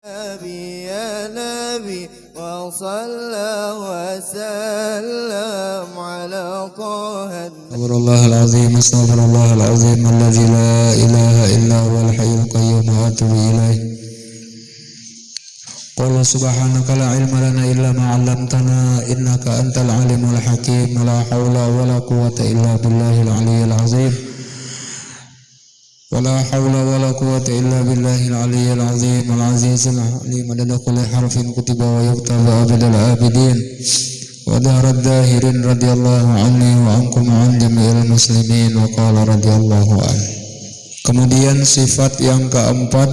نبي يا نبي وصلى وسلم على طه استغفر الله العظيم استغفر الله العظيم الذي لا إله إلا هو الحي القيوم وأتوب إليه. قل سبحانك لا علم لنا إلا ما علمتنا إنك أنت العليم الحكيم لا حول ولا قوة إلا بالله العلي العظيم ولا حول ولا قوة إلا بالله العلي العظيم العزيز العليم عدد كل حرف كتب ويكتب أبد الآبدين ودهر الداهرين رضي الله عني وعنكم وعن جميع المسلمين وقال رضي الله عنه. Kemudian sifat yang keempat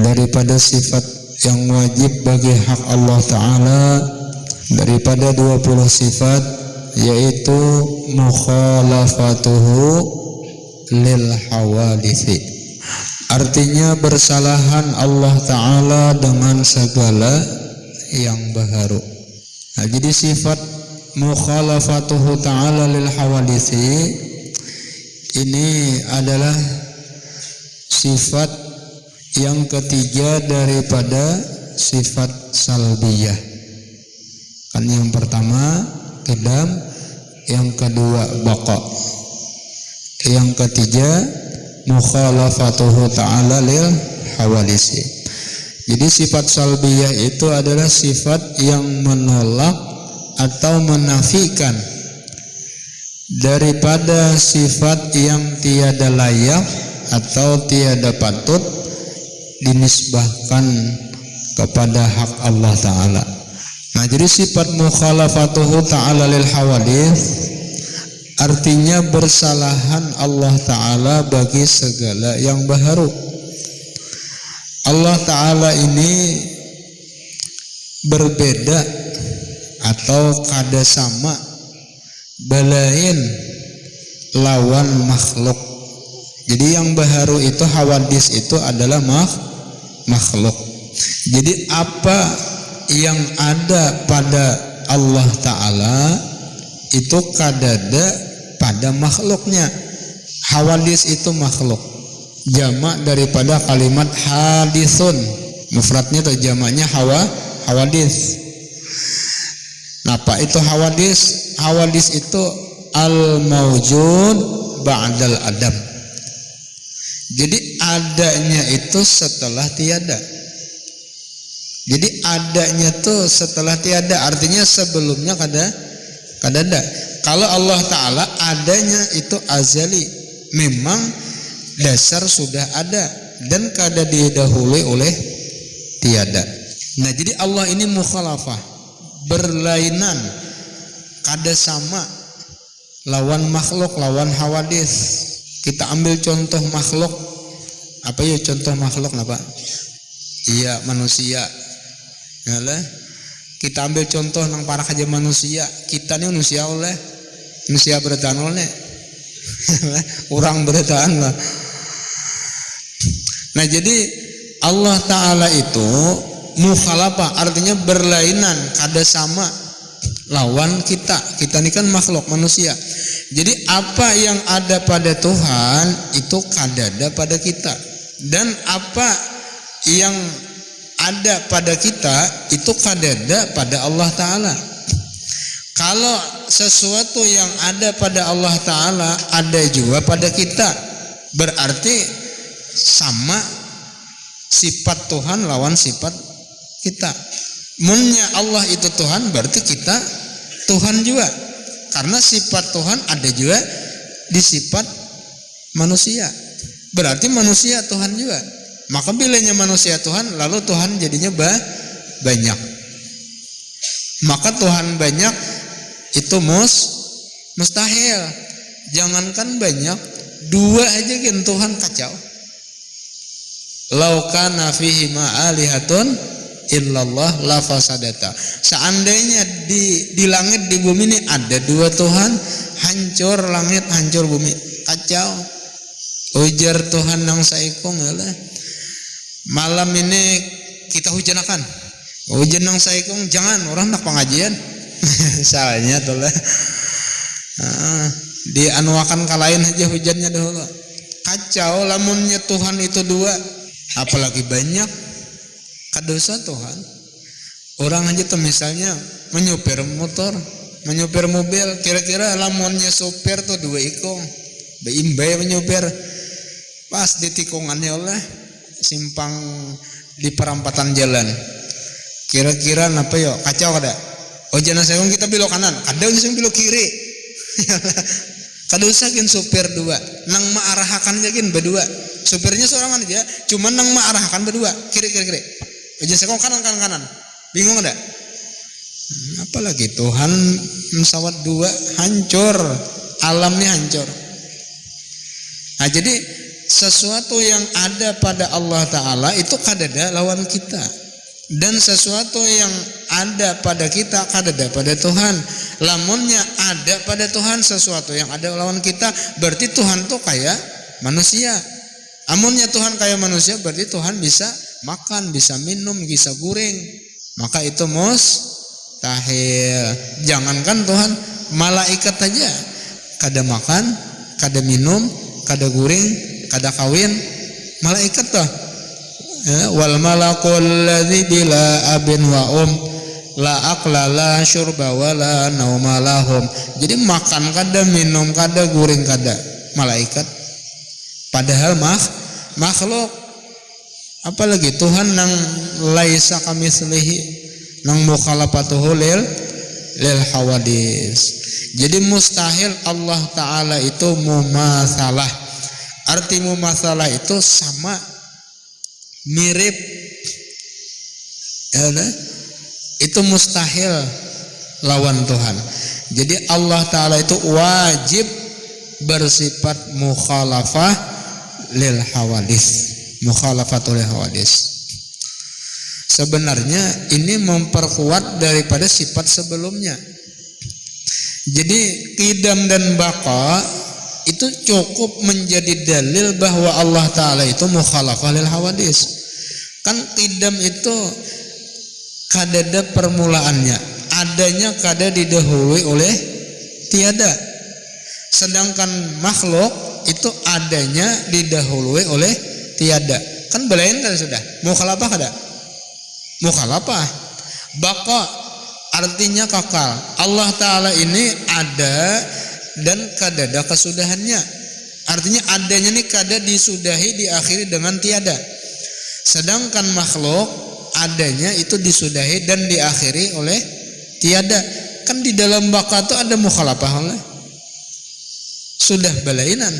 daripada sifat yang wajib bagi hak Allah Ta'ala daripada 20 sifat, yaitu mukhalafatuhu lil hawadithi, artinya bersalahan Allah Ta'ala dengan segala yang baharu. Nah, jadi sifat mukhalafatuhu ta'ala lil hawadithi ini adalah sifat yang ketiga daripada sifat salbiyah. Kan yang pertama qidam, yang kedua baqa, yang ketiga mukhalafatuhu ta'ala lil hawadisi. Jadi sifat salbiyah itu adalah sifat yang menolak atau menafikan daripada sifat yang tiada layak atau tiada patut dinisbahkan kepada hak Allah Ta'ala. Nah, jadi sifat mukhalafatuhu ta'ala lil hawadis artinya bersalahan Allah Ta'ala bagi segala yang baharu. Allah Ta'ala ini berbeda atau kada sama balain lawan makhluk. Jadi yang baharu itu hawadis itu adalah makhluk. Jadi apa yang ada pada Allah Ta'ala itu kadada pada makhluknya. Hawadis itu makhluk, jamak daripada kalimat hadisun, mufradnya atau jamaknya hawadis. Apa itu hawadis? Hawadis itu al maujud ba'dal adam. Jadi adanya itu setelah tiada. Jadi adanya itu setelah tiada, artinya sebelumnya kada ada. Kalau Allah Ta'ala adanya itu azali, memang dasar sudah ada dan kada didahului oleh tiada. Nah, jadi Allah ini mukhalafah, berlainan, kada sama lawan makhluk, lawan hawadis. Kita ambil contoh makhluk. Apa ya contoh makhluk napa? Iya, manusia. Yalah. Kita ambil contoh nang para kaja manusia. Kita ni manusia oleh manusia bertahan oleh orang bertahan lah. Nah, jadi Allah Ta'ala itu mukhalafah, artinya berlainan, kada sama lawan kita. Kita ni kan makhluk manusia. Jadi apa yang ada pada Tuhan itu kada ada pada kita, dan apa yang ada pada kita itu kada ada pada Allah Ta'ala. Kalau sesuatu yang ada pada Allah Ta'ala ada juga pada kita, berarti sama sifat Tuhan lawan sifat kita. Munnya Allah itu Tuhan, berarti kita Tuhan juga, karena sifat Tuhan ada juga di sifat manusia. Berarti manusia Tuhan juga. Maka bilanya manusia Tuhan, lalu Tuhan jadinya banyak. Maka Tuhan banyak itu mustahil. Jangankan banyak, dua aja kan Tuhan kacau. Lau kana fihi ma'alihatun illallah la fasadata. Seandainya di langit di bumi ini ada dua Tuhan, hancur langit, hancur bumi, kacau. Ujar Tuhan nang saikong lah. Malam ini kita hujanakan. Hujan nang saikong, jangan orang nak pengajian. Salahnya tuh lah. Dianuakan kalain aja hujannya dahulu. Kacau lamunnya Tuhan itu dua, apalagi banyak. kadosa Tuhan. Orang aja tuh misalnya menyupir motor, menyupir mobil, kira-kira lamonnya supir tuh dua ikong, beimbai menyupir, pas di tikungannya oleh simpang di perampatan jalan, kira-kira napa yo kacau kada? Oh jangan saya kita belok kanan, ada yang belok kiri, kadosa kin supir dua, nang maarahakan kin berdua, supirnya seorang aja, cuman nang maarahakan berdua, kiri, aja saya kanan, bingung ada? Apalagi Tuhan pesawat dua hancur, alamnya hancur. Nah jadi sesuatu yang ada pada Allah Ta'ala itu kadada lawan kita, dan sesuatu yang ada pada kita kadada pada Tuhan. Lamunnya ada pada Tuhan sesuatu yang ada lawan kita, berarti Tuhan tuh kayak manusia. Amunnya Tuhan kayak manusia, berarti Tuhan bisa makan, bisa minum, bisa guring, maka itu mustahil. Jangankan Tuhan, malaikat aja kada makan, kada minum, kada guring, kada kawin, malaikat tuh. Wal malakul ladzi bila abin wa la akla la syurba wa la nauma lahum. Jadi makan kada, minum kada, guring kada, malaikat. Padahal makhluk. Apalagi Tuhan nang laisa kamitslihi, nang mukhalafatuhu lil hawadis. Jadi mustahil Allah Ta'ala itu mumatsalah. Arti mumatsalah itu sama, mirip, ya, itu mustahil lawan Tuhan. Jadi Allah Ta'ala itu wajib bersifat mukhalafah lil hawadis, mukhalafatul hawadis. Sebenarnya ini memperkuat daripada sifat sebelumnya. Jadi qidam dan baqa itu cukup menjadi dalil bahwa Allah Ta'ala itu mukhalafah lil hawadis. Kan qidam itu kadada permulaannya, adanya kada didahului oleh tiada. Sedangkan makhluk itu adanya didahului oleh tiada. Kan belain kan sudah. Mukhalafah kada? Mukhalafah. Baqa artinya kakal. Allah Ta'ala ini ada dan kadada kesudahannya. Artinya adanya ini kada disudahi, diakhiri dengan tiada. Sedangkan makhluk adanya itu disudahi dan diakhiri oleh tiada. Kan di dalam baqa itu ada mukhalafah oleh. Sudah belainan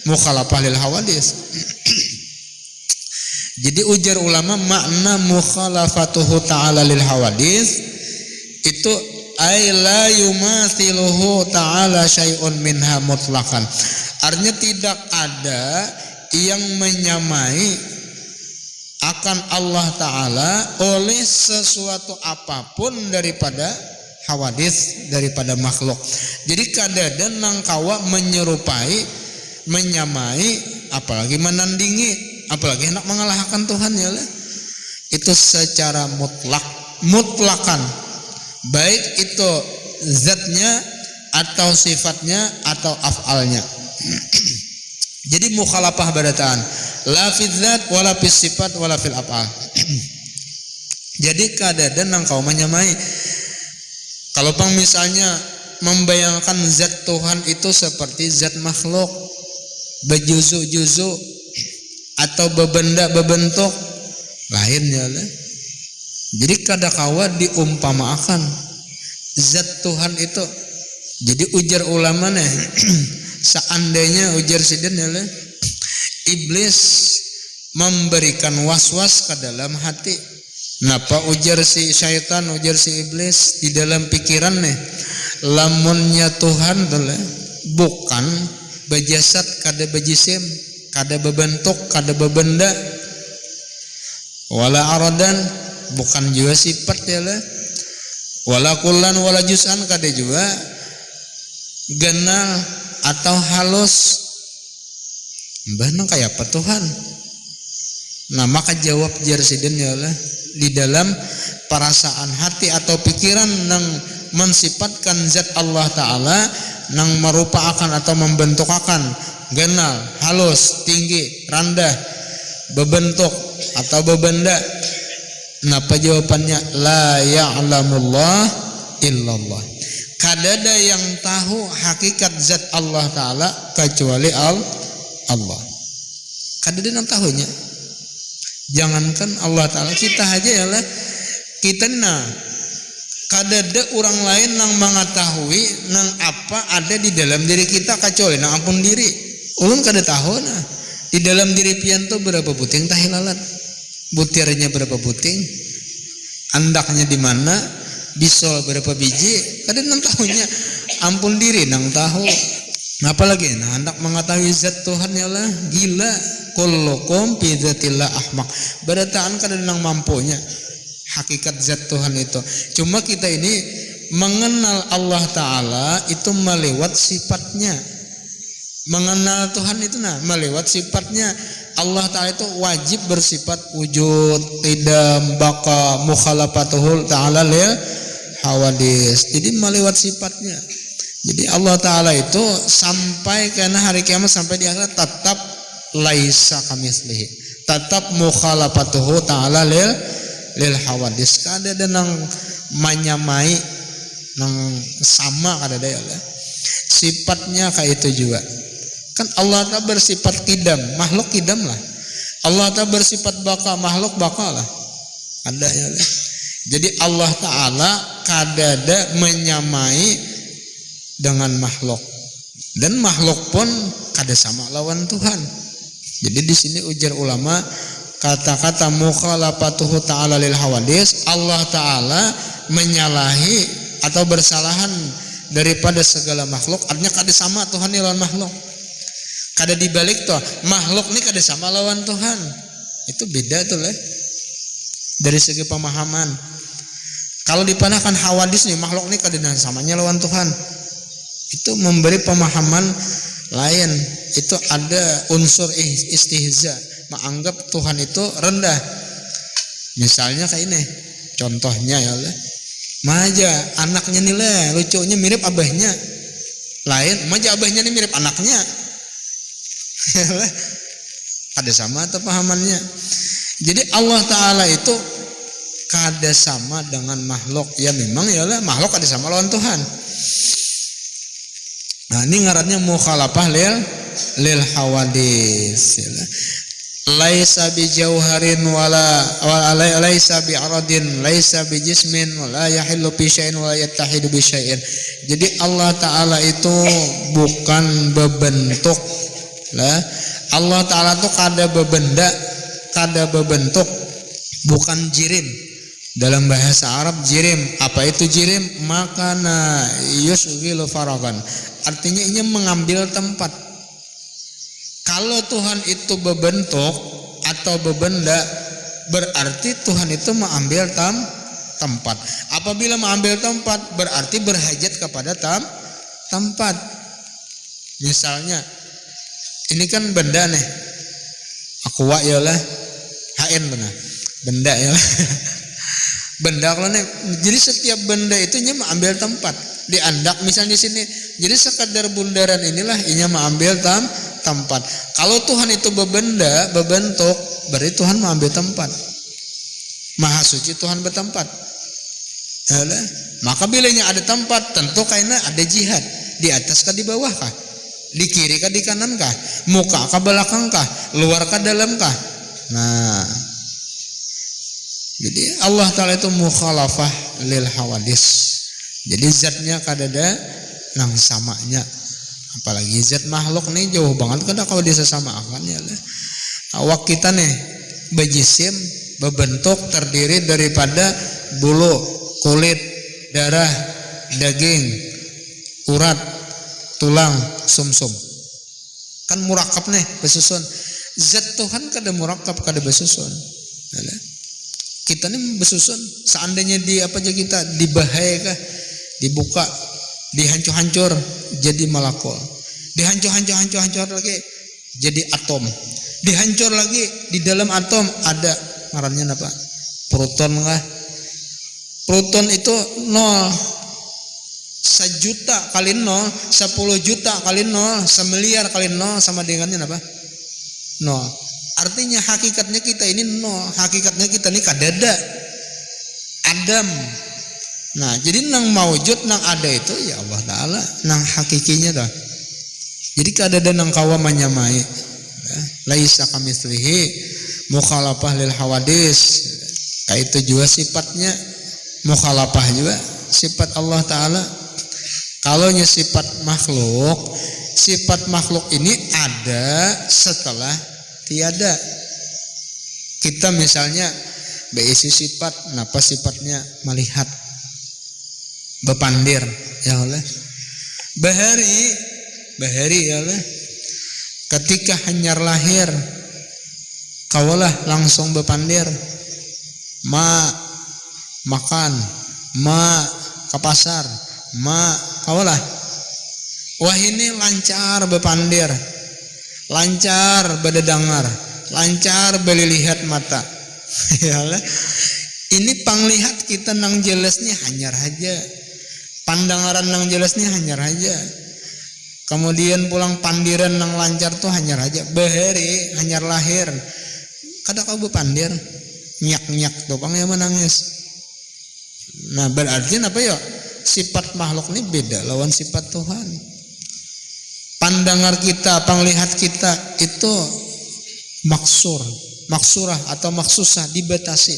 mukhalafah lil hawadis. Jadi ujar ulama makna mukhalafatuhu ta'ala lil hawadis itu ay la yumathiluhu ta'ala syai'un minha mutlaqan. Artinya tidak ada yang menyamai akan Allah Ta'ala oleh sesuatu apapun daripada hawadis, daripada makhluk. Jadi kadada nangkawa menyerupai, menyamai, apalagi menandingi, apalagi hendak mengalahkan Tuhan ya lah. Itu secara mutlakan, baik itu zatnya atau sifatnya atau af'alnya. Jadi mukhalafah badataan la fil zat wala fil sifat wala fil af'al. Jadi kadada nangkau menyamai. Kalau pang misalnya membayangkan zat Tuhan itu seperti zat makhluk, bejuzu-juzu atau bebenda bebentuk lainnya lah. Jadi kada kawa diumpamakan zat Tuhan itu. Jadi ujar ulama nih, seandainya ujar sidin ya lah, iblis memberikan was-was ke dalam hati. Napa ujar si syaitan, ujar si iblis di dalam pikiran nih, lamunnya Tuhan tuh lah, bukan bejasad kada bejisim, kada bebentuk, kada bebenda, wala aradan, bukan juga sifat ya lah, wala kullan wala juz'an, kada juga genal atau halus. Mbah kayak apa Tuhan? Nah maka jawab jarsidin ya lah, di dalam perasaan hati atau pikiran nang mensifatkan zat Allah Ta'ala, nang merupakan atau membentukakan genal, halus, tinggi, rendah, bebentuk atau bebenda, Napa jawabannya? La ya'lamullah illallah. Kadada yang tahu hakikat zat Allah Ta'ala kecuali Allah. Kadada yang tahunya. Jangankan Allah Ta'ala, kita aja ya lah. Kita kadada orang lain yang mengetahui nang apa ada di dalam diri kita kecuali nang ampun diri. Ulun kada tahu nah. Di dalam diri pian tuh berapa buting tahilalat? Butirnya berapa buting? Andaknya di mana? Bisol berapa biji? Kada nang tahunya. Ampun diri nang tahu. Apalagi nah hendak mengetahui zat Tuhan ya lah, gila. Kullukum fi dzatillah ahmaq. Barataan kada nang mampunya hakikat zat Tuhan itu. Cuma kita ini mengenal Allah Ta'ala itu melewat sifatnya. Mengenal Tuhan itu melewat sifatnya. Allah Ta'ala itu wajib bersifat wujud, qidam, baqa, mukhalafatuhul ta'ala lil hawadis. Jadi melewat sifatnya. Jadi Allah Ta'ala itu sampai karena hari kiamat sampai di akhirat tetap laisa kamitslihi. Tetap mukhalafatuhu ta'ala lil hawadis. Kada ada nang manyamai nang sama kada ada ya. Sifatnya kayak itu juga. Kan Allah Ta'ala bersifat kidam, makhluk kidam lah. Allah Ta'ala bersifat baka, makhluk baka lah. Ada ya. Jadi Allah Ta'ala kadada menyamai dengan makhluk. Dan makhluk pun kada sama lawan Tuhan. Jadi di sini ujar ulama kata-kata mukhalafatuhu ta'ala lil hawadis, Allah Ta'ala menyalahi atau bersalahan daripada segala makhluk. Artinya kada sama Tuhan lawan makhluk. Kada dibalik tuh makhluk nih kada sama lawan Tuhan. Itu beda tuh lah dari segi pemahaman. Kalau dipanahkan hawadis nih makhluk nih kada samanya lawan Tuhan. Itu memberi pemahaman lain. Itu ada unsur istihza, menganggap Tuhan itu rendah. Misalnya kayak ini contohnya ya Allah, maja anaknya nilai lucunya mirip abahnya, lain maja abahnya nih mirip anaknya. Ada sama atau pahamannya. Jadi Allah Ta'ala itu kada sama dengan makhluk. Ya memang ya lah makhluk kada sama lawan Tuhan. Nah ini ngarannya mukhalafah lil hawadis. Laisa bi jauharin wala laisa bi aradin laisa bi jismin wala yahillu bi syai'in wala yattahidu bi syai'in. Jadi Allah Ta'ala itu bukan bebentuk lah. Allah Ta'ala tuh kada bebenda, kada bebentuk, bukan jirim. Dalam bahasa Arab jirim, apa itu jirim? Makana yusghilu faragan. Artinya ini mengambil tempat. Kalau Tuhan itu bebentuk atau bebenda, berarti Tuhan itu mengambil tempat. Apabila mengambil tempat, berarti berhajat kepada tempat. Misalnya ini kan benda nih, aqua ya lah, HN benar, benda ya lah. Benda kalau nih, jadi setiap benda itu nya mengambil tempat. Di andak misalnya di sini, jadi sekadar bundaran inilah inya mengambil tempat. Kalau Tuhan itu bebenda, bebentuk, berarti Tuhan mengambil tempat. Maha suci Tuhan bertempat. Yalah. Maka bilanya ada tempat, tentu karena ada jihad di atas kah di bawah kah? Di kiri kah di kanan kah? Muka kah belakang kah? Luar kah dalam kah? Nah, jadi Allah Ta'ala itu mukhalafah lil hawadis. Jadi zatnya kadada nang samanya. Apalagi zat makhluk nih jauh banget kada kalau disesamakan ya lah. Awak kita nih bejisim, berbentuk terdiri daripada bulu, kulit, darah, daging, urat, tulang, sumsum. Kan murakab nih besusun. Zat Tuhan kada murakab, kada besusun. Kita nih besusun. Seandainya di apa aja kita dibahaya, dibuka, dihancur-hancur jadi malakul. Dihancur lagi jadi atom. Dihancur lagi di dalam atom ada ngarannya apa? Proton lah. Proton itu 0. 1 juta kali 0, 10 juta kali 0, 1 miliar kali 0 sama dengannya apa? 0. Artinya hakikatnya kita ini 0. Hakikatnya kita ini kadada. Adam. Nah, jadi nang maujud nang ada itu ya Allah Ta'ala nang hakikinya dah. Jadi kadada nang kawa manyamai ya. Laisa kamitslihi mukhalafah lil hawadis. Kayak itu juga sifatnya mukhalafah juga sifat Allah Ta'ala. Kalau nya sifat makhluk ini ada setelah tiada. Kita misalnya beisi sifat, napa sifatnya melihat, bepandir ya Allah. Bahari ya Allah. Ketika hanyar lahir kawalah langsung bepandir. Makan, ke pasar, kawalah. Wah ini lancar bepandir, lancar bededangar, lancar belilihat mata. Ya Allah. Ini panglihat kita nang jelasnya hanyar aja. Pandangaran nang jelasnya hanyar aja. Kemudian pulang pandiran nang lancar tuh hanyar aja. Bahari hanyar lahir. Kada kau bepandir. Nyak tuh pang yang menangis. Nah berarti apa ya? Sifat makhluk ini beda lawan sifat Tuhan. Pandangar kita, panglihat kita itu maksurah atau maksusah dibatasi.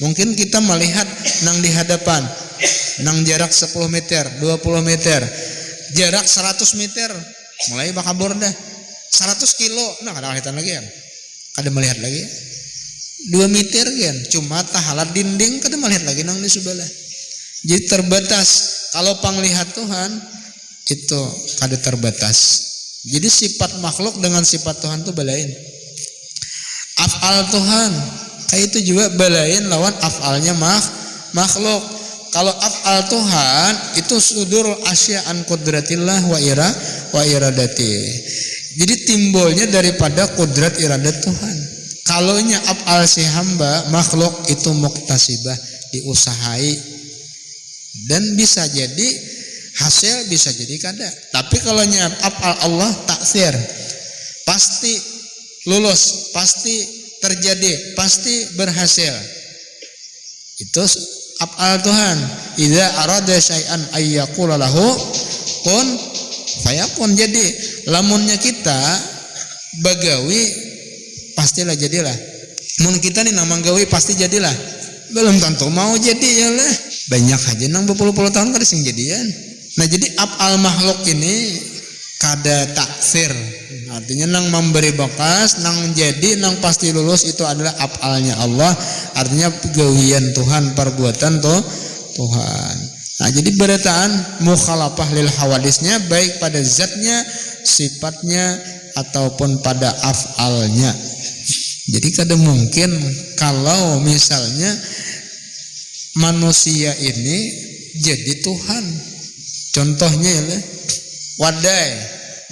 Mungkin kita melihat nang di hadapan, nang jarak 10 meter, 20 meter, jarak 100 meter, mulai bakabur dah. 100 kilo, nah kada kelihatan lagi kan? Kada melihat lagi. 2 meter kan, cuma tahalat dinding kada melihat lagi nang di sebelah. Jadi terbatas. Kalau panglihat Tuhan itu kada terbatas. Jadi sifat makhluk dengan sifat Tuhan itu belain. Af'al Tuhan kayak itu juga belain lawan af'alnya makhluk. Kalau af'al Tuhan itu sudur asya'an qudratillah wa iradati. Jadi timbulnya daripada kudrat iradat Tuhan. Kalau nya af'al si hamba makhluk itu muktasibah, diusahai dan bisa jadi hasil, bisa jadi kada. Tapi kalau nya af'al Allah taksir, pasti lulus, pasti terjadi, pasti berhasil. Itu af'al Tuhan. Idza arada syai'an ayyaqula lahu kun fayakun. Jadi lamunnya kita bagawi pastilah jadilah. Mun kita nih nama gawi pasti jadilah. Belum tentu mau jadi ya lah. Banyak aja nang berpuluh-puluh tahun kada sing jadian. Nah jadi af'al makhluk ini kada taksir. Artinya nang memberi bekas, nang jadi, nang pasti lulus itu adalah af'alnya Allah. Artinya gawian Tuhan, perbuatan Tuhan. Nah jadi berataan mukhalafah lil hawadisnya baik pada zatnya, sifatnya ataupun pada af'alnya. Jadi kada mungkin kalau misalnya manusia ini jadi Tuhan. Contohnya ya, wadai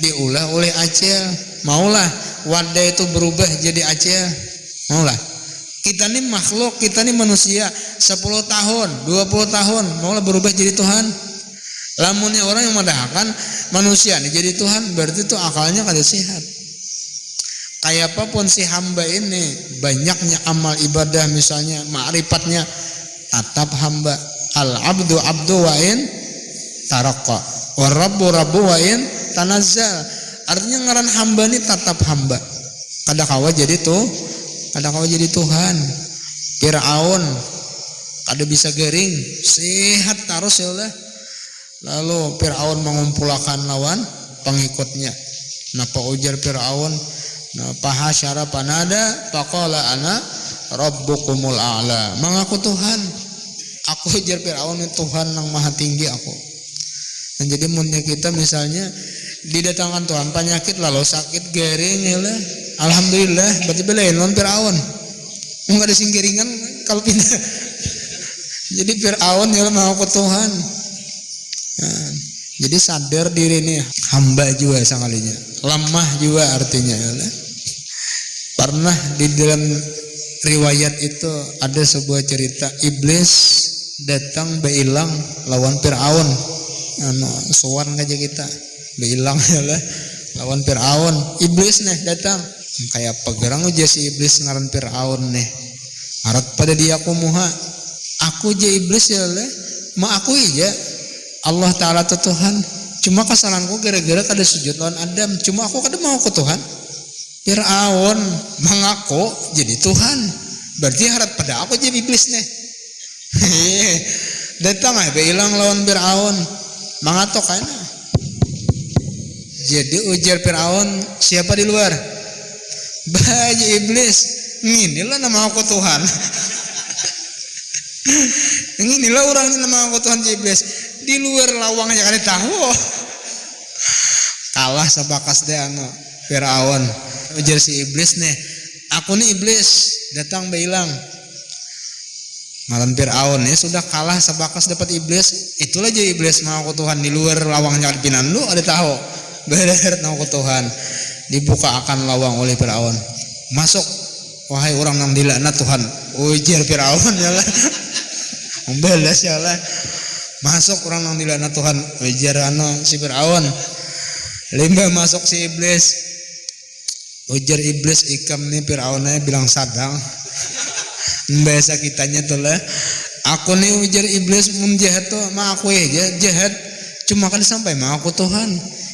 diulah oleh Aceh, maulah wadai itu berubah jadi Aceh, maulah. Kita nih makhluk, kita nih manusia 10 tahun, 20 tahun maulah berubah jadi Tuhan. Lamunnya orang yang mendahkan manusia nih jadi Tuhan, berarti itu akalnya kada sehat. Kayak apapun si hamba ini, banyaknya amal ibadah misalnya, ma'rifatnya tatap hamba. Al-abdu abdu wa in taraqqa wa rabbu rabbu wa in tanazzal. Artinya ngaran hamba ini tatap hamba. Kada kawa jadi Tuhan. Firaun kada bisa gering, sehat terus ya Allah. Lalu Firaun mengumpulkan lawan pengikutnya. Napa ujar Firaun? Pahasyara panada faqala ana rabbukumul a'la. Mengaku Tuhan. Aku ujar Firaun Tuhan yang maha tinggi aku. Dan jadi munnya kita misalnya didatangkan Tuhan penyakit lalu sakit garing ya lah. Alhamdulillah berarti belain lawan Firaun. Enggak ada singgiringan kalau pindah. Jadi Firaun ya mengaku Tuhan. Nah, jadi sadar diri nih hamba juga sekalinya, lemah juga artinya ya. Pernah di dalam riwayat itu ada sebuah cerita iblis datang beilang lawan Firaun. Sowan aja kita beilang ya lah lawan Firaun. Iblis nih datang kayak pegerang aja si iblis ngaran Firaun nih. Arat pada dia kumuha Aku je iblis ya le, mengakui je Allah Ta'ala itu Tuhan. Cuma kesalahanku gara-gara kada sujud lawan Adam. Cuma aku kada mau ke Tuhan. Fir'aun mengaku jadi Tuhan. Berarti harap pada aku jadi iblis nih. Datang bilang lawan Fir'aun. Mangatok kan. Jadi ujar Fir'aun, siapa di luar? Baji iblis. Inilah nama aku Tuhan. Inilah orangnya nama aku Tuhan iblis. Di luar lawangnya kali tahu. Kalah sebakas deh anu Firaun. Ujar si iblis nih, aku nih iblis. Datang bilang, malam Firaun ya sudah kalah sebakas dapat iblis. Itulah jadi iblis mau aku Tuhan. Di luar lawangnya kali pinan lu ada tahu. Bener mau aku Tuhan. Dibuka akan lawang oleh Firaun. Masuk, wahai orang yang dilaknat Tuhan. Ujar Firaun ya lah. Membalas ya lah. Masuk orang yang dilaknat Tuhan. Ujar anu si Firaun. Limbah masuk si iblis. Ujar iblis ikam nih Firaunnya bilang sadang. Biasa kitanya tuh lah. Aku nih ujar iblis menjahat tuh mah aku aja jahat. Cuma kan sampai mah aku Tuhan.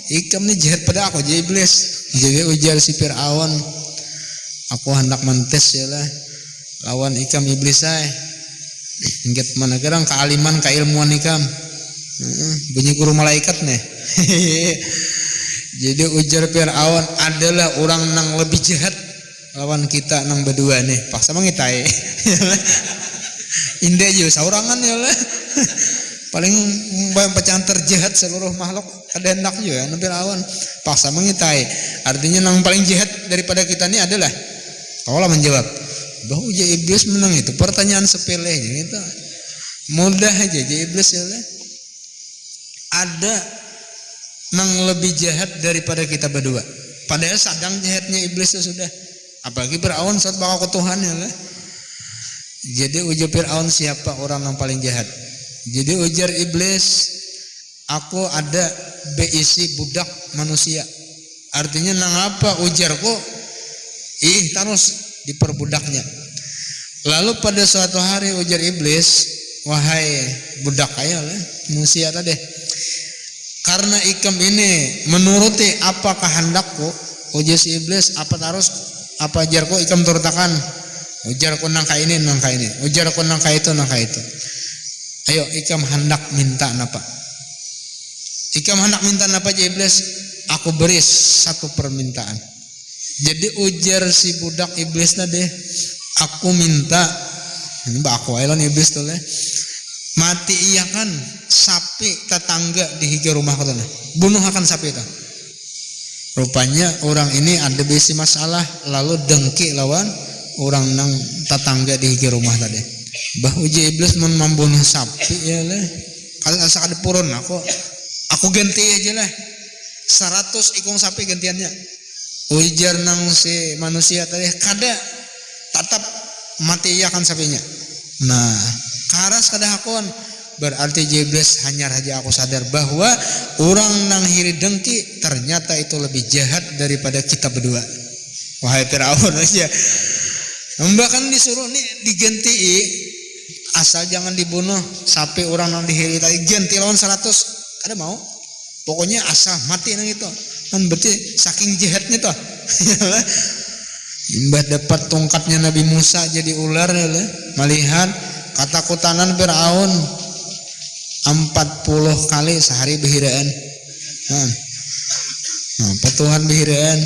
Ikam nih jahat pada aku jadi iblis. Jadi ujar si Firaun. Aku hendak mentes ya lah. Lawan ikam iblis saya. Ingat mana gerang kealiman keilmuan ikam. Bunyi guru malaikat nih. Jadi ujar Firaun adalah orang nang lebih jahat lawan kita nang berdua nih. Paksa mengitai. Indah juga saurangan ya lah. Paling pecahan terjahat seluruh makhluk ada hendak juga Firaun. Paksa mengitai. Artinya nang paling jahat daripada kita ini adalah kaulah menjawab. Bahwa ujar iblis menang itu pertanyaan sepele gitu. Mudah aja iblis ya lah. Ada nang lebih jahat daripada kita berdua. Padahal sadang jahatnya iblis itu sudah. Apalagi Firaun saat bakal ke Tuhan ya lah. Jadi ujar Firaun siapa orang yang paling jahat? Jadi ujar iblis, aku ada beisi budak manusia. Artinya nang apa ujarku? Terus diperbudaknya. Lalu pada suatu hari ujar iblis, wahai budak ayo lah manusia tadi. Karena ikam ini menuruti apa kehendakku, ujar si iblis, apa ajarku ikam turutakan. Ujarku nangka ini, ujarku nangka itu. Ayo ikam hendak minta napa? Ikam hendak minta napa aja iblis? Aku beri satu permintaan. Jadi ujar si budak iblis tadi, aku minta, ini aku ailan iblis tuh lah. Mati iya kan sapi tetangga di higa rumah kata bunuh akan sapi itu. Rupanya orang ini ada besi masalah lalu dengki lawan orang nang tetangga di higa rumah tadi. Bah uji iblis membunuh sapi ya lah. Kalau asa ada purun aku ganti aja lah 100 ikung sapi gantiannya. Ujar nang si manusia tadi kada tetap mati iya kan sapinya. Nah karas kada hakon berarti iblis hanya saja aku sadar bahwa orang nang hiri dengki ternyata itu lebih jahat daripada kita berdua. Wahai Firaun aja bahkan disuruh nih diganti asal jangan dibunuh sapi orang nang dihiri tadi ganti lawan 100 ada mau pokoknya asal mati nang itu kan berarti saking jahatnya tuh. Imbah dapat tongkatnya Nabi Musa jadi ular ya melihat katakutan Firaun 40 kali sehari behiraan. Petuhan behiraan.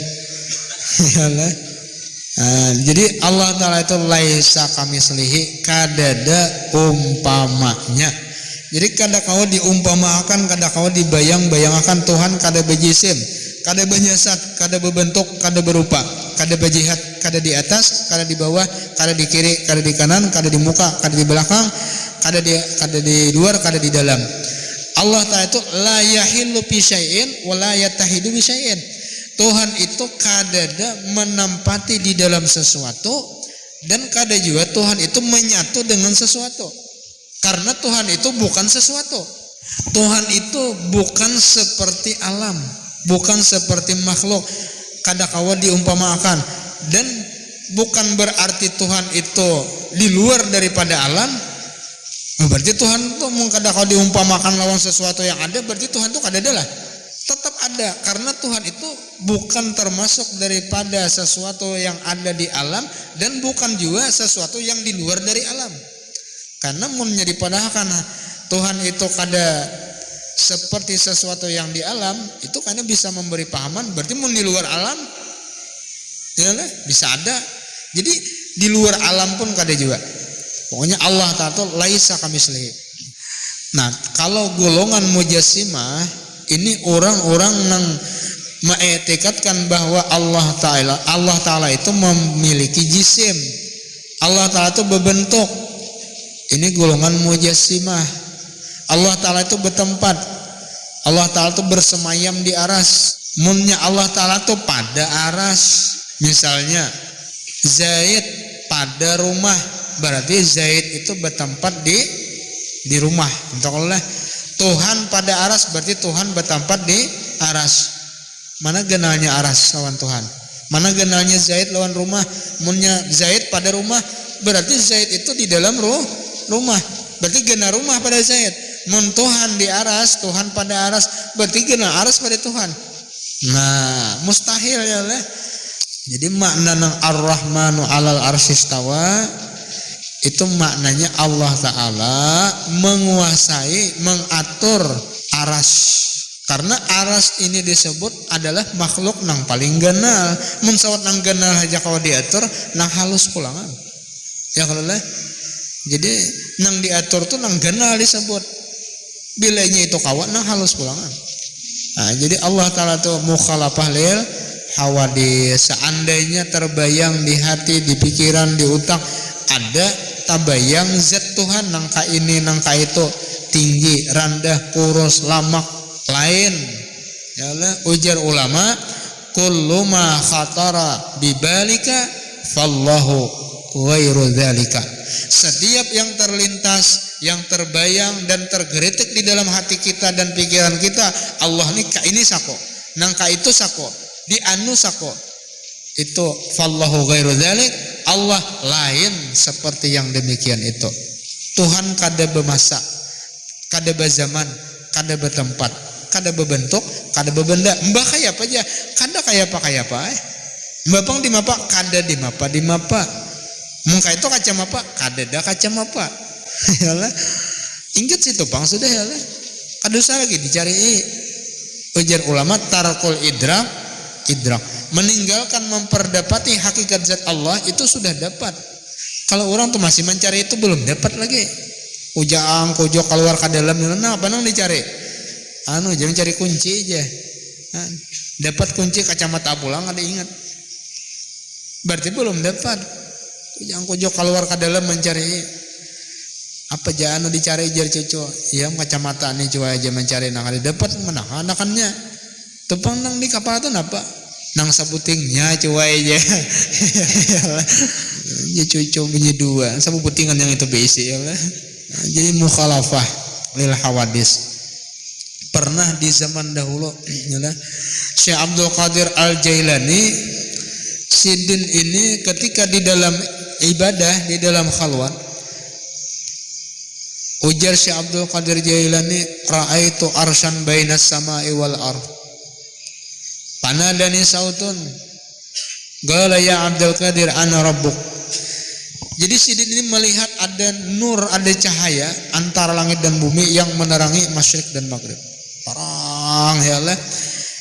Jadi Allah Ta'ala itu laisa kamislihi kadada umpamanya. Jadi kada kau diumpamakan, kada kau dibayang-bayangakan Tuhan kada bejisim, kada benyesat, kada berbentuk, kada berupa, kada bejihat, kada di atas, kada di bawah, kada di kiri, kada di kanan, kada di muka, kada di belakang, kada di luar, kada di dalam. Allah Ta'ala itu la yahillu fi syai'in wa la yatahidu bi syai'in. Tuhan itu kadada menempati di dalam sesuatu dan kada juga Tuhan itu menyatu dengan sesuatu. Karena Tuhan itu bukan sesuatu. Tuhan itu bukan seperti alam, bukan seperti makhluk. Kada kawa diumpamakan dan bukan berarti Tuhan itu di luar daripada alam. Berarti Tuhan tuh mengkada kalau diumpamakan lawan sesuatu yang ada, berarti Tuhan tuh kada ada lah. Tetap ada, karena Tuhan itu bukan termasuk daripada sesuatu yang ada di alam dan bukan juga sesuatu yang di luar dari alam. Karena menjadi padahal karena Tuhan itu kada seperti sesuatu yang di alam, itu karena bisa memberi pahaman, berarti mun di luar alam ya lah, bisa ada. Jadi di luar alam pun kada juga. Pokoknya Allah Ta'ala laisa kamitslihi. Nah, kalau golongan mujassimah ini orang-orang yang mengiktikadkan bahwa Allah Ta'ala itu memiliki jisim. Allah Ta'ala itu berbentuk. Ini golongan mujassimah. Allah Ta'ala itu bertempat. Allah Ta'ala itu bersemayam di aras. Munnya Allah Ta'ala itu pada aras. Misalnya Zaid pada rumah, berarti Zaid itu bertempat di rumah. Untuk Allah Tuhan pada aras, berarti Tuhan bertempat di aras. Mana genalnya aras lawan Tuhan? Mana genalnya Zaid lawan rumah? Munnya Zaid pada rumah, berarti Zaid itu di dalam rumah. Berarti genal rumah pada Zaid. Mun Tuhan di aras, Tuhan pada aras, berarti genal aras pada Tuhan. Nah, mustahil ya lah. Jadi makna nang Ar-Rahmanu 'alal arsyistawa itu maknanya Allah Ta'ala menguasai, mengatur aras. Karena aras ini disebut adalah makhluk nang paling genal. Mun sawat nang genal aja kalau diatur nang halus pulangan. Ya kalau lah. Jadi nang diatur tuh nang genal disebut. Bilanya itu kawan nang halus pulangan. Nah, jadi Allah Ta'ala tuh mukhalafah lil hawadis. Seandainya terbayang di hati, di pikiran, di otak ada tabayang zat Tuhan nangka ini nangka itu, tinggi, rendah, kurus, lamak, lain. Yalah, ujar ulama, kullu ma khatara bibalika fallahu ghairu dzalika. Setiap yang terlintas, yang terbayang dan tergeritik di dalam hati kita dan pikiran kita, Allah ini sako, nangka itu sako, di anu sako. Itu fallahu ghairu dzalik, Allah lain seperti yang demikian itu. Tuhan kada bermasa, kada berzaman, kada bertempat, kada berbentuk, kada berbenda. Mbah kaya apa aja, kada kaya apa. Mbah pang di mapa, kada di mapa. Muka itu kaca mapa, kada da kaca mapa. Yalah. Ingat situ pang sudah yalah. Kada usah lagi dicari. Ujar ulama tarakul idrak, meninggalkan memperdapati hakikat zat Allah itu sudah dapat. Kalau orang tuh masih mencari itu belum dapat lagi. Ujang kojo keluar ke dalam, nah apa nang dicari? Jangan cari kunci aja. Dapat kunci kacamata pulang ada ingat. Berarti belum dapat. Ujang kojo keluar ke dalam mencari apa jangan dicari jar cucu. Ya kacamata nih coba aja mencari nang ada dapat mana anakannya. Tepang nang di kapal itu apa? Nang sabutingnya coba aja. Ya cucu bunyi dua. Sabutingan yang itu besi ya lah. Jadi mukhalafah lil hawadis. Pernah di zaman dahulu ya, Syekh Abdul Qadir Al-Jailani Sidin ini ketika di dalam ibadah, di dalam khalwat, ujar Syekh Abdul Qadir Jailani, ra'aitu arsyan bainas sama'i wal ardh. Panadani sautun qala ya Abdul Qadir ana rabbuk. Jadi Sidin ini melihat ada nur, ada cahaya antara langit dan bumi yang menerangi masyrik dan maghrib. Terang ya Allah.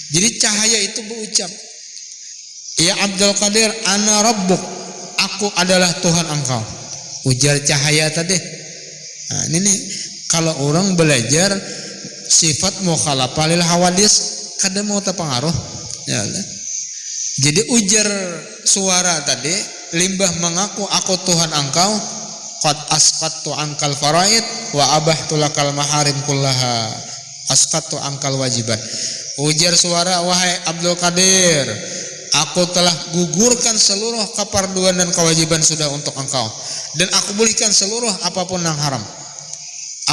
Jadi cahaya itu berucap, ya Abdul Qadir ana rabbuk, aku adalah Tuhan engkau. Ujar cahaya tadi. Nah, ini nih, kalau orang belajar sifat mukhalafah lil hawadis kada mau terpengaruh ya Allah. Jadi ujar suara tadi, limbah mengaku aku Tuhan engkau, qad asqattu ankal faraid wa abahtu lakal maharim kullaha, asqattu ankal wajibat. Ujar suara, wahai Abdul Qadir, aku telah gugurkan seluruh keparduan dan kewajiban sudah untuk engkau, dan aku bolehkan seluruh apapun yang haram.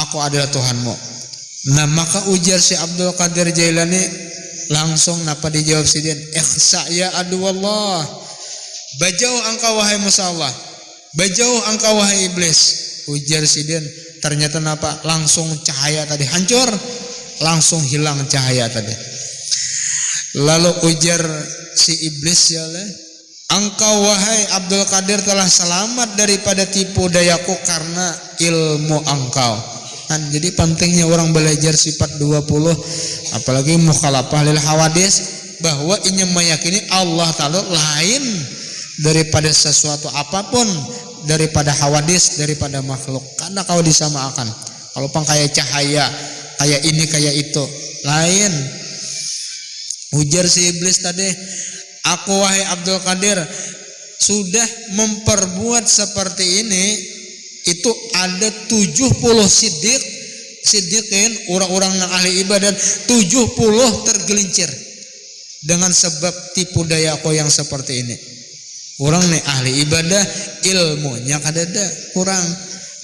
Aku adalah Tuhanmu. Nah maka ujar si Abdul Qadir Jailani langsung napa dijawab Sidin, ikhsa ya aduwallah, bajau engkau wahai musa Allah, bajau engkau wahai iblis. Ujar Sidin, Ternyata apa? Langsung cahaya tadi hancur, langsung hilang cahaya tadi. Lalu ujar si iblis, ya Allah, engkau wahai Abdul Qadir telah selamat daripada tipu dayaku karena ilmu engkau. Kan jadi pentingnya orang belajar sifat 20, apalagi mukhalafah lil hawadis, bahwa ini meyakini Allah Ta'ala lain daripada sesuatu apapun, daripada hawadis, daripada makhluk. Karena kau disamakan. Kalau kayak cahaya, kayak ini, kayak itu, lain. Ujar si iblis tadi, aku wahai Abdul Qadir sudah memperbuat seperti ini, itu ada 70 siddiqin, orang-orang yang ahli ibadah, 70 tergelincir dengan sebab tipu daya aku yang seperti ini. Orang nih ahli ibadah, ilmunya kadada kurang,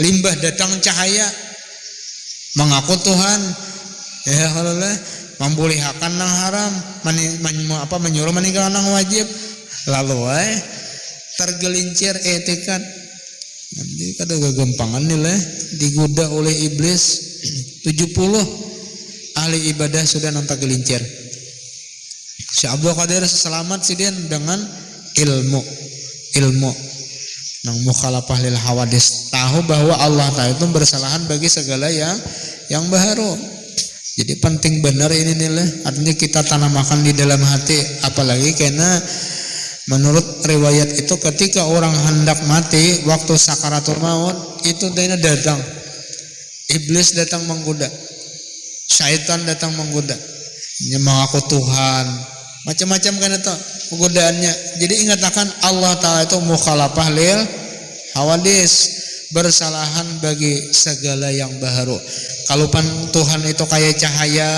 limbah datang cahaya, mengaku Tuhan, ya kalau membolehkan nang haram, menyuruh meninggalkan nang wajib, lalu tergelincir etikat. Nanti kada gagampangan nih lah, digoda oleh iblis. 70 ahli ibadah sudah nang tergelincir. Si Abdul Qadir selamat sidin dengan ilmu nang mukhalafah lil hawadis, tahu bahwa Allah Ta'ala itu bersalahan bagi segala yang baharu. Jadi penting benar ini nih, artinya kita tanamkan di dalam hati. Apalagi karena menurut riwayat itu ketika orang hendak mati waktu sakaratul maut itu dia datang, iblis datang menggoda, syaitan datang menggoda, mengaku Tuhan, macam-macam kan itu godaannya. Jadi ingatkan Allah Ta'ala itu mukhalafah lil hawadis, bersalahan bagi segala yang baharu. Kalau Tuhan itu kayak cahaya,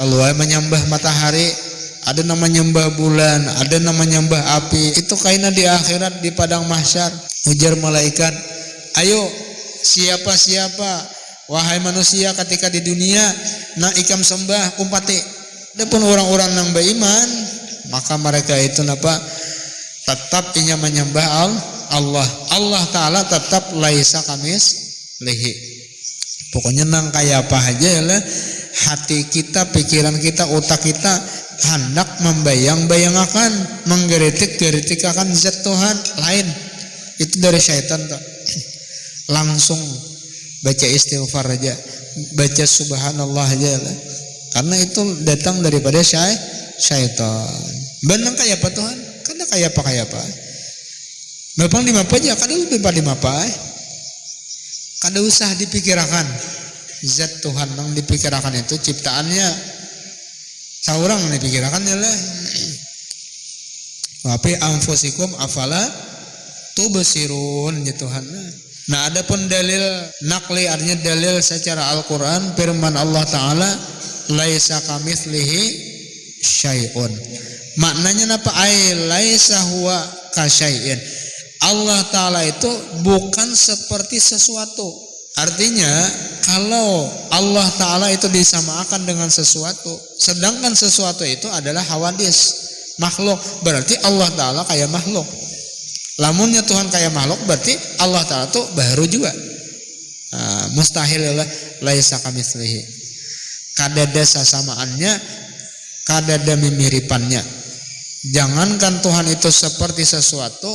lalu menyembah matahari, ada nama menyembah bulan, ada nama menyembah api, itu kayaknya di akhirat di padang mahsyar. Ujar malaikat, ayo siapa wahai manusia ketika di dunia nak ikam sembah umpati. Adapun orang-orang yang beriman, maka mereka itu tetap inya menyembah Allah Ta'ala, tetap laisa kamis lihi. Pokoknya nang kayak apa aja lah, hati kita, pikiran kita, otak kita hendak membayang-bayangakan, menggeritik akan zat Tuhan lain. Itu dari syaitan tuh. Langsung baca istighfar aja, baca subhanallah aja lah. Karena itu datang daripada syaitan. Benang kayak apa Tuhan? Karena kayak apa? Memang di mapa aja, kada lebih pada mapa. Kada usah dipikirkan zat Tuhan yang dipikirkan itu ciptaannya seorang dipikirkan lah. Tapi anfusikum afala tubsirun ya Tuhan. Nah, adapun dalil nakli, artinya dalil secara Al-Qur'an, firman Allah Ta'ala laisa kamitslihi syai'un. Maknanya apa? Ai laisa huwa kasyai'in. Allah Ta'ala itu bukan seperti sesuatu. Artinya kalau Allah Ta'ala itu disamakan dengan sesuatu, sedangkan sesuatu itu adalah hawadis, makhluk, berarti Allah Ta'ala kayak makhluk. Lamunnya Tuhan kayak makhluk, berarti Allah Ta'ala itu baru juga. Mustahil lah, laisa kamitslihi. Kadada sasamaannya, kadada mimiripannya. Jangankan Tuhan itu seperti sesuatu,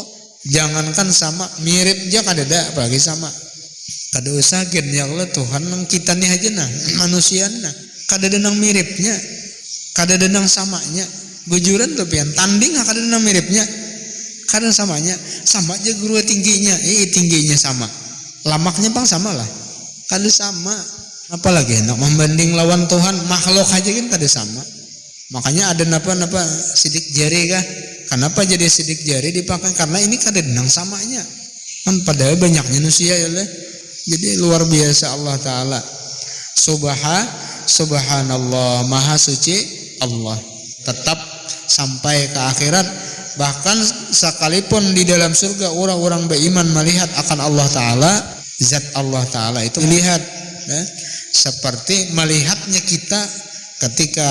jangankan sama, mirip aja kadada, apalagi sama. Kada usah gen ya Allah Tuhan nang kita nih aja nah, manusia nah, kadada nang miripnya, kadada nang samanya. Bujuran tuh pian tanding kadada nang miripnya, kadada samanya. Sama aja guru tingginya, tingginya sama. Lamaknya bang sama lah. Kada sama. Apalagi nak membanding lawan Tuhan, makhluk aja kan kada sama. Makanya ada napa sidik jari kah? Kenapa jadi sidik jari dipakai? Karena ini kada nang samanya. Kan padahal banyaknya manusia ya lah. Jadi luar biasa Allah Ta'ala. Subhanallah, maha suci Allah. Tetap sampai ke akhirat, bahkan sekalipun di dalam surga orang-orang beriman melihat akan Allah Ta'ala, zat Allah Ta'ala itu melihat seperti melihatnya kita ketika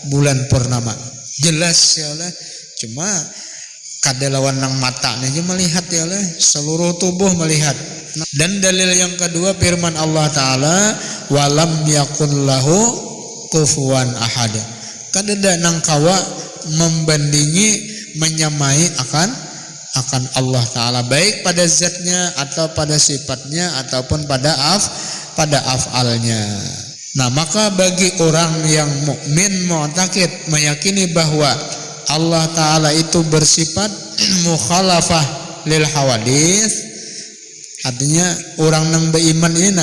bulan purnama. Jelas ya Allah. Cuma kada lawan nang matanya aja melihat ya Allah, seluruh tubuh melihat. Dan dalil yang kedua firman Allah Ta'ala, walam yakun lahu kufuwan ahad. Kadeda nang kawa membandingi, menyamai akan Allah Ta'ala, baik pada zatnya atau pada sifatnya ataupun pada af'alnya. Nah, maka bagi orang yang mukmin mu'taqid, meyakini bahwa Allah Ta'ala itu bersifat mukhalafah lil hawadits, artinya orang yang beriman ini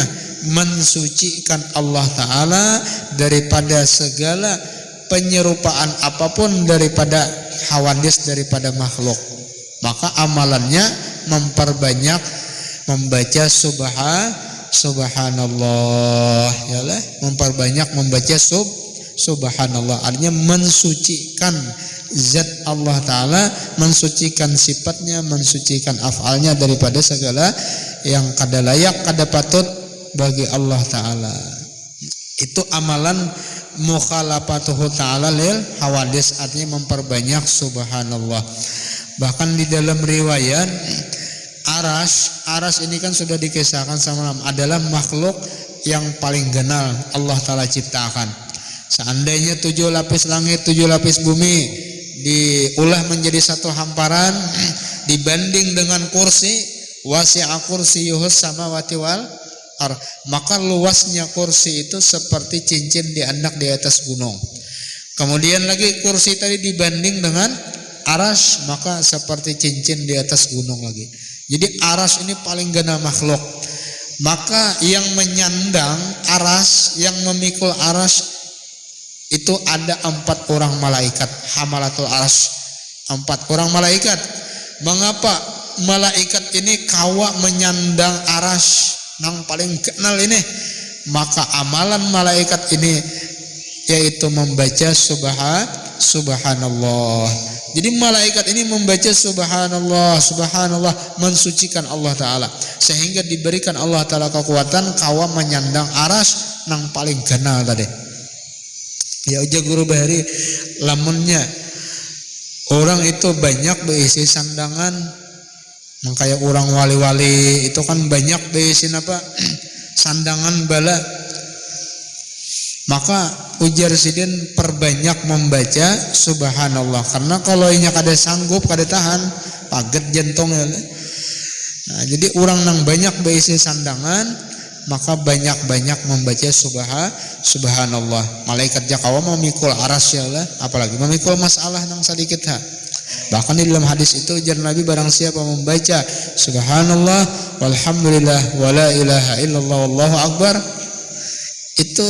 mensucikan Allah Ta'ala daripada segala penyerupaan apapun daripada hawadits, daripada makhluk. Maka amalannya memperbanyak membaca subhanallah, yalah, memperbanyak membaca subhanallah, artinya mensucikan zat Allah Ta'ala, mensucikan sifatnya, mensucikan af'alnya daripada segala yang kada layak, kada patut bagi Allah Ta'ala. Itu amalan mukhalafatuhu ta'ala lil hawadits, artinya memperbanyak subhanallah. Bahkan di dalam riwayat aras ini kan sudah dikisahkan sama adalah makhluk yang paling genal Allah Ta'ala ciptakan. Seandainya 7 lapis langit, 7 lapis bumi diulah menjadi satu hamparan, dibanding dengan kursi, wasi'a kursiyuhus samawati wal ardh, maka luasnya kursi itu seperti cincin diandak di atas gunung. Kemudian lagi kursi tadi dibanding dengan aras, maka seperti cincin di atas gunung lagi. Jadi aras ini paling genal makhluk. Maka yang menyandang aras, yang memikul aras itu ada 4 orang malaikat, hamalatul aras, 4 orang malaikat. Mengapa malaikat ini kawa menyandang aras nang paling kenal ini? Maka amalan malaikat ini yaitu membaca subhanallah. Jadi malaikat ini membaca subhanallah, subhanallah, mensucikan Allah Ta'ala, sehingga diberikan Allah Ta'ala kekuatan kawa menyandang aras nang paling kenal tadi. Ya uja guru bahari, lamunnya orang itu banyak berisi sandangan, kayak orang wali-wali itu kan banyak berisi apa sandangan bala. Maka ujar sidin perbanyak membaca subhanallah, karena kalau inya kada sanggup, kada tahan, paget jantungnya. Nah, jadi orang nang banyak berisi sandangan, maka banyak-banyak membaca subhanallah. Malaikat jakawa memikul aras ya lah, apalagi memikul masalah nang sedikit ha. Bahkan di dalam hadis itu ujar Nabi, barang siapa membaca subhanallah walhamdulillah wala ilaha illallah wallahu akbar itu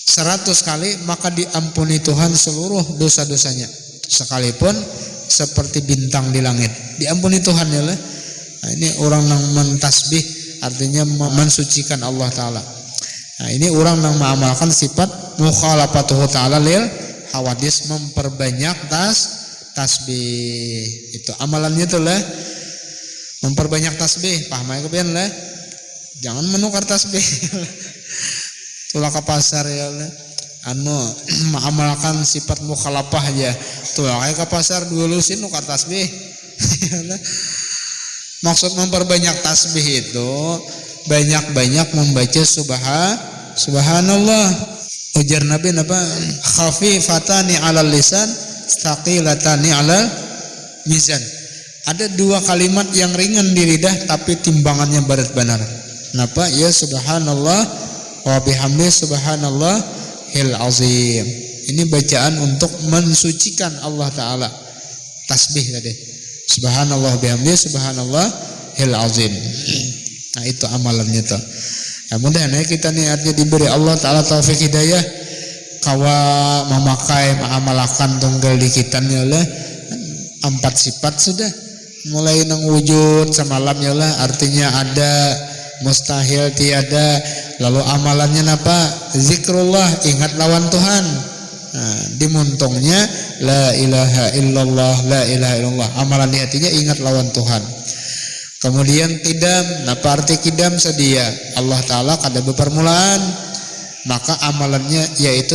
100 kali, maka diampuni Tuhan seluruh dosa-dosanya, sekalipun seperti bintang di langit, diampuni Tuhan ya lah. Nah, ini orang yang mentasbih, artinya mensucikan Allah Ta'ala. Nah, ini orang yang mengamalkan sifat mukhalafatuhu ta'ala lil hawadits, memperbanyak tasbih. Itu amalannya tuh lah, memperbanyak tasbih. Paham ya kepian lah, jangan menukar tasbih. Tulah ke pasar ya lah, mengamalkan sifat mukhalafah aja. Tulah ke pasar dua lusin nukar tasbih. Maksud memperbanyak tasbih itu banyak-banyak membaca subhanallah. Ujar Nabi apa? Khafifatani 'alal lisan, tsaqilatani 'alal mizan. Ada 2 kalimat yang ringan di lidah tapi timbangannya berat benar. Napa? Ya subhanallah wa bihamdi subhanallahil azim. Ini bacaan untuk mensucikan Allah Ta'ala, tasbih tadi, subhanallah bihamdi subhanallahil azim. Nah, itu amalannya tuh. Ya, mudah-mudahan kita nih artinya diberi Allah Ta'ala taufik hidayah kawa memakai mengamalkan tunggal di kita nih lah 4 sifat sudah mulai nang wujud semalam ya lah, artinya ada, mustahil tiada, lalu amalannya apa? Zikrullah, ingat lawan Tuhan. Nah, dimuntungnya la ilaha illallah, la ilaha illallah, amalan di hatinya ingat lawan Tuhan. Kemudian kidam, apa arti kidam? Sedia Allah Ta'ala kada bepermulaan, maka amalannya yaitu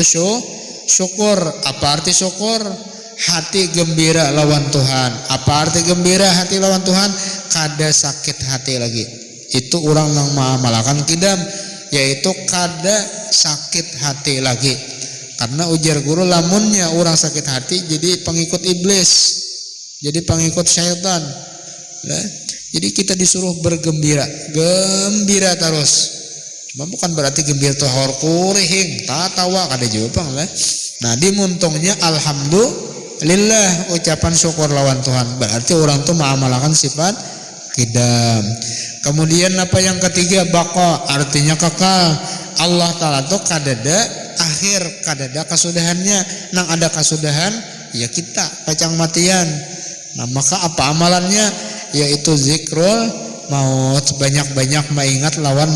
syukur. Apa arti syukur? Hati gembira lawan Tuhan. Apa arti gembira hati lawan Tuhan? Kada sakit hati lagi. itu orang yang mengamalkan kidam, yaitu kada sakit hati lagi. Karena ujar guru, lamunnya orang sakit hati jadi pengikut iblis, jadi pengikut syaitan. Jadi kita disuruh bergembira, gembira terus. Cuma bukan berarti gembira tuh horkurihing, tawa kada juga lah. Nah, dimuntungnya alhamdulillah, ucapan syukur lawan Tuhan. Berarti orang tuh mengamalkan sifat kidam. Kemudian apa yang ketiga, baqa, artinya kekal. Allah Ta'ala tuh kadada akhir, kadada kasudahannya. Nang ada kasudahan, ya kita pacang matian. Nah, maka apa amalannya? Yaitu zikrul maut, banyak-banyak mengingat lawan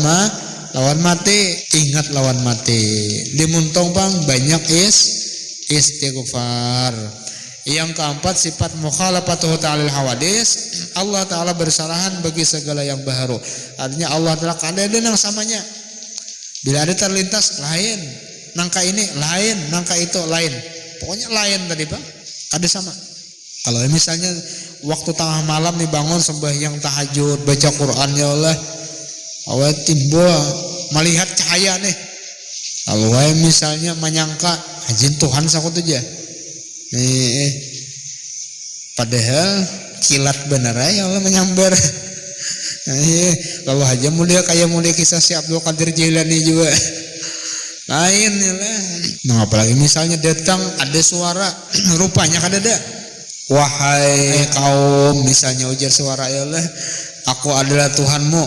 mati, ingat lawan mati. Dimuntung bang banyak istighfar. Yang keempat, sifat mukhalafatuhu ta'alil hawadis. Allah Ta'ala bersalahan bagi segala yang baharu. Artinya Allah Ta'ala kada ada nang samanya. Bila ada terlintas lain, nangka ini lain, nangka itu lain. Pokoknya lain tadi bang, kada sama. Kalau misalnya waktu tengah malam nih bangun sembahyang tahajud, baca Quran, ya Allah, awal timbul melihat cahaya nih. Kalau misalnya menyangka hajin Tuhan sakut aja. Padahal kilat bener ya Allah menyambar. Lalu aja mulia kayak mulia kisah si Abdul Qadir Jailani juga. Lain ya lah. Nah, apalagi misalnya datang ada suara rupanya kada ada. Wahai kaum, misalnya ujar suara, ya Allah, aku adalah Tuhanmu.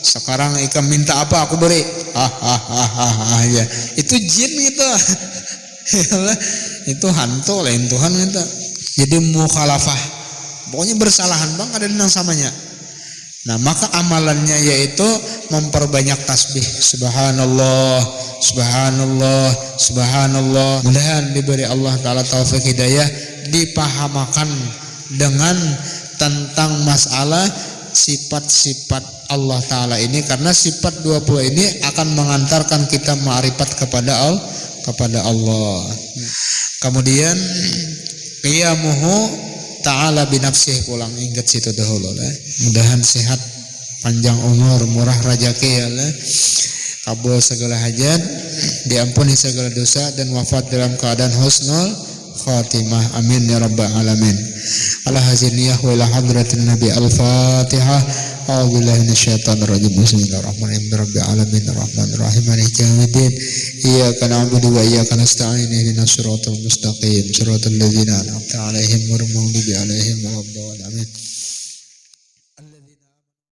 Sekarang ikam minta apa aku beri. Ya. Itu jin gitu. Ya Allah, itu hantu lain Tuhan minta. Jadi mukhalafah. Pokoknya bersalahan bang, ada nang samanya. Nah, maka amalannya yaitu memperbanyak tasbih. Subhanallah, subhanallah, subhanallah. Mudah-mudahan diberi Allah Ta'ala taufik hidayah, dipahamakan dengan tentang masalah sifat-sifat Allah Ta'ala ini. Karena sifat 20 ini akan mengantarkan kita ma'rifat kepada Allah. Kemudian qiyamuhu ta'ala binafsih, pulang ingat situ dahulu lah. Mudahan sehat, panjang umur, murah rezeki ya Allah, kabul segala hajat, diampuni segala dosa, dan wafat dalam keadaan husnul khatimah. Amin ya rabbal alamin. Ala haziniyah wa ila hadratin nabi al-fatihah. A'udzubillahi minasyaitonir rajim. Bismillahirrahmanirrahim. Rabbil alamin arrahmanir rahim maliki yaumiddin. Iyyaka na'budu wa iyyaka nasta'in. Ihdinas siratal mustaqim. Siratal ladzina an'amta 'alaihim ghairil maghdubi 'alaihim waladdallin. Amin.